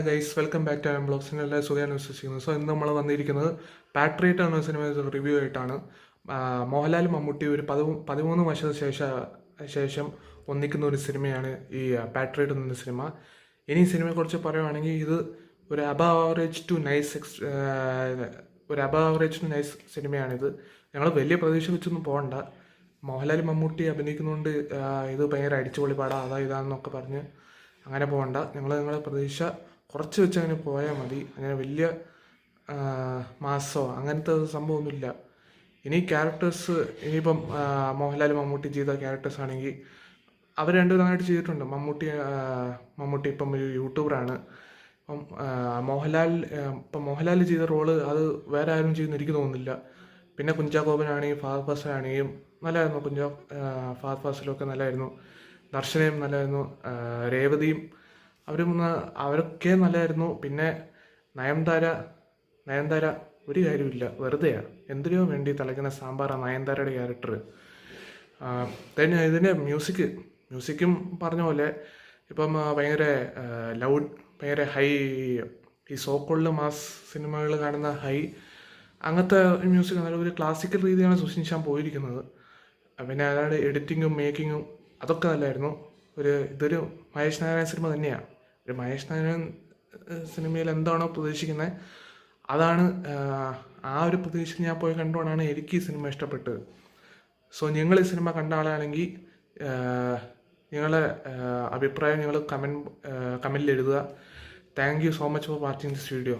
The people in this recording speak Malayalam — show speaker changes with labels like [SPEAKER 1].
[SPEAKER 1] ഗൈസ്, വെൽക്കം ബാക്ക് ടു ബ്ലോഗ്സിന് എല്ലാ സുഖമാണ് വിശ്വസിക്കുന്നത്. സോ ഇന്ന് നമ്മൾ വന്നിരിക്കുന്നത് പാട്രിയറ്റ് എന്ന സിനിമ റിവ്യൂ ആയിട്ടാണ്. മോഹൻലാലും മമ്മൂട്ടി ഒരു 13 വർഷത്തിന് ശേഷം ഒന്നിക്കുന്ന ഒരു സിനിമയാണ് ഈ പാട്രിയറ്റ് എന്ന സിനിമ. ഇനി ഈ സിനിമയെക്കുറിച്ച് പറയുവാണെങ്കിൽ ഇത് ഒരു അബവ് ആവറേജ് ടു നൈസ് സിനിമയാണിത്. ഞങ്ങൾ വലിയ പ്രതീക്ഷ വെച്ചൊന്നും പോകണ്ട. മോഹൻലാലും മമ്മൂട്ടി അഭിനയിക്കുന്നതുകൊണ്ട് ഇത് ഭയങ്കര അടിച്ചുപൊളി പാടാം ഇതാണെന്നൊക്കെ പറഞ്ഞ് അങ്ങനെ പോകണ്ട. നിങ്ങളെ പ്രതീക്ഷ കുറച്ച് വെച്ച് അങ്ങനെ പോയാൽ മതി. അങ്ങനെ വലിയ മാസോ അങ്ങനത്തെ സംഭവമൊന്നുമില്ല. ഇനി ക്യാരക്ടേഴ്സ് ഇനിയിപ്പം മോഹൻലാൽ മമ്മൂട്ടി ചെയ്ത ക്യാരക്ടേഴ്സ് ആണെങ്കിൽ അവർ രണ്ടും നന്നായിട്ട് ചെയ്തിട്ടുണ്ട്. മമ്മൂട്ടി ഇപ്പം ഒരു യൂട്യൂബറാണ്. ഇപ്പം മോഹൻലാൽ ചെയ്ത റോള് അത് വേറെ ആരും ചെയ്യുന്ന എനിക്ക് തോന്നുന്നില്ല. പിന്നെ കുഞ്ചാക്കോബനാണെങ്കിലും ഫഹദ് ഫാസിലാണെങ്കിലും നല്ലതായിരുന്നു. ഫഹദ് ഫാസിലൊക്കെ നല്ലതായിരുന്നു. ദർശനയും നല്ലതായിരുന്നു. രേവതിയും അവരൊക്കെ നല്ലതായിരുന്നു. പിന്നെ നയൻതാര ഒരു കാര്യമില്ല, വെറുതെയാണ്. എന്തിനോ വേണ്ടി തിളയ്ക്കുന്ന സാമ്പാറാണ് നയൻതാരയുടെ ക്യാരക്ടർ. തന്നെ ഇതിൻ്റെ മ്യൂസിക്കും പറഞ്ഞ പോലെ ഇപ്പം ഭയങ്കര ലൗഡ്, ഭയങ്കര ഹൈ, ഈ സോക്കോൾഡ് മാസ് സിനിമകൾ കാണുന്ന ഹൈ അങ്ങനത്തെ മ്യൂസിക് നല്ല ഒരു ക്ലാസിക്കൽ രീതിയാണ് സുഷിൻഷാൻ പോയിരിക്കുന്നത്. പിന്നെ അതായത് എഡിറ്റിങ്ങും മേക്കിങ്ങും അതൊക്കെ നല്ലതായിരുന്നു. ഇതൊരു മഹേഷ് നാരായണൻ സിനിമ തന്നെയാണ്. ഒരു മഹേഷ് നാരായണൻ സിനിമയിൽ എന്താണോ പ്രതീക്ഷിക്കുന്നത് അതാണ്. ആ ഒരു പ്രതീക്ഷ ഞാൻ പോയി കണ്ടുകൊണ്ടാണ് എനിക്ക് ഈ സിനിമ ഇഷ്ടപ്പെട്ടത്. സോ നിങ്ങൾ ഈ സിനിമ കണ്ട ആളാണെങ്കിൽ നിങ്ങളുടെ അഭിപ്രായം നിങ്ങൾ കമൻറ്റിൽ എഴുതുക. Thank you so much for watching this video.